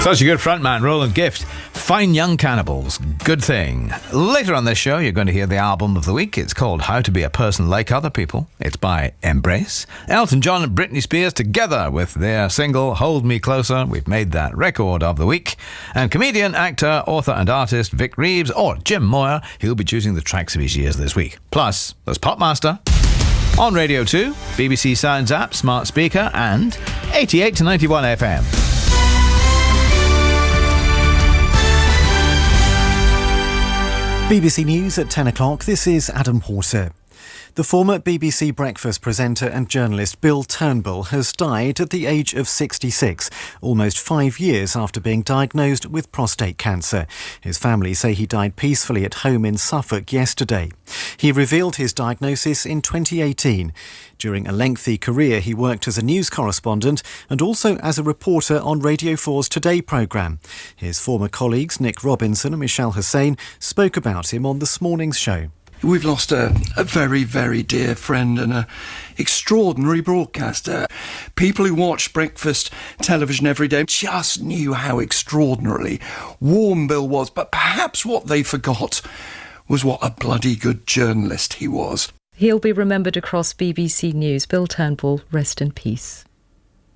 Such a good frontman, Roland Gift. Fine Young Cannibals, Good Thing. Later on this show, you're going to hear the album of the week. It's called How to Be a Person Like Other People. It's by Embrace. Elton John and Britney Spears together with their single Hold Me Closer. We've made that record of the week. And comedian, actor, author and artist Vic Reeves, or Jim Moyer, he'll be choosing the tracks of his years this week. Plus, there's Popmaster on Radio 2, BBC Sounds app, smart speaker, and 88 to 91 FM. BBC News at 10 o'clock. This is Adam Porter. The former BBC Breakfast presenter and journalist Bill Turnbull has died at the age of 66, almost 5 years after being diagnosed with prostate cancer. His family say he died peacefully at home in Suffolk yesterday. He revealed his diagnosis in 2018. During a lengthy career, he worked as a news correspondent and also as a reporter on Radio 4's Today programme. His former colleagues Nick Robinson and Michelle Hussain spoke about him on this morning's show. We've lost a very, very dear friend and an extraordinary broadcaster. People who watched breakfast television every day just knew how extraordinarily warm Bill was, but perhaps what they forgot was what a bloody good journalist he was. He'll be remembered across BBC News. Bill Turnbull, rest in peace.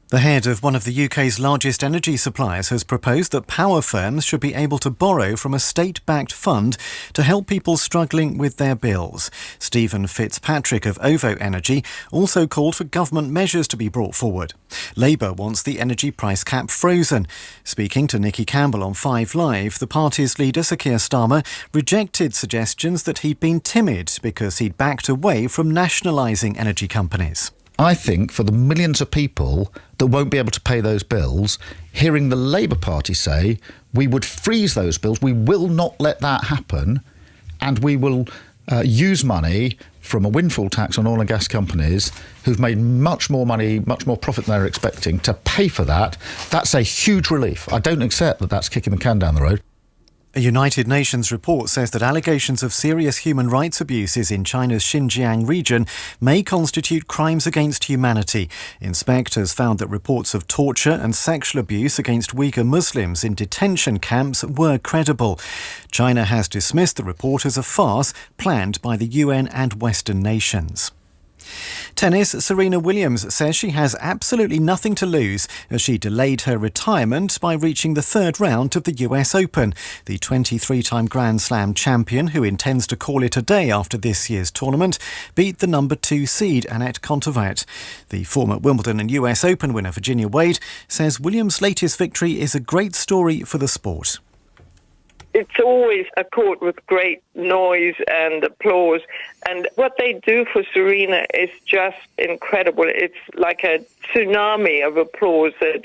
The head of one of the UK's largest energy suppliers has proposed that power firms should be able to borrow from a state-backed fund to help people struggling with their bills. Stephen Fitzpatrick of OVO Energy also called for government measures to be brought forward. Labour wants the energy price cap frozen. Speaking to Nikki Campbell on 5 Live, the party's leader, Sir Keir Starmer, rejected suggestions that he'd been timid because he'd backed away from nationalising energy companies. I think for the millions of people that won't be able to pay those bills, hearing the Labour Party say we would freeze those bills, we will not let that happen, and we will use money from a windfall tax on oil and gas companies who've made much more money, much more profit than they're expecting, to pay for that, that's a huge relief. I don't accept that that's kicking the can down the road. A United Nations report says that allegations of serious human rights abuses in China's Xinjiang region may constitute crimes against humanity. Inspectors found that reports of torture and sexual abuse against Uyghur Muslims in detention camps were credible. China has dismissed the report as a farce planned by the UN and Western nations. Tennis. Serena Williams says she has absolutely nothing to lose as she delayed her retirement by reaching the 3rd round of the US Open. The 23-time Grand Slam champion, who intends to call it a day after this year's tournament, beat the number 2 seed Anett Kontaveit. The former Wimbledon and US Open winner Virginia Wade says Williams' latest victory is a great story for the sport. It's always a court with great noise and applause. And what they do for Serena is just incredible. It's like a tsunami of applause that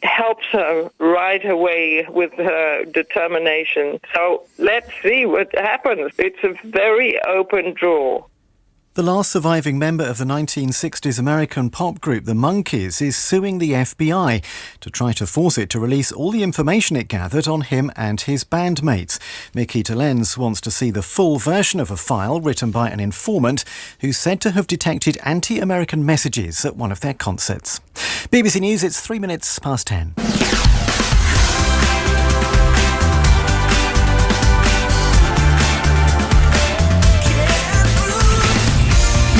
helps her ride her way with her determination. So let's see what happens. It's a very open draw. The last surviving member of the 1960s American pop group The Monkees is suing the FBI to try to force it to release all the information it gathered on him and his bandmates. Mickey Dolenz wants to see the full version of a file written by an informant who's said to have detected anti-American messages at one of their concerts. BBC News, it's 3 minutes past 10.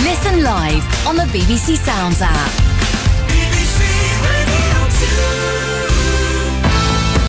Listen live on the BBC Sounds app.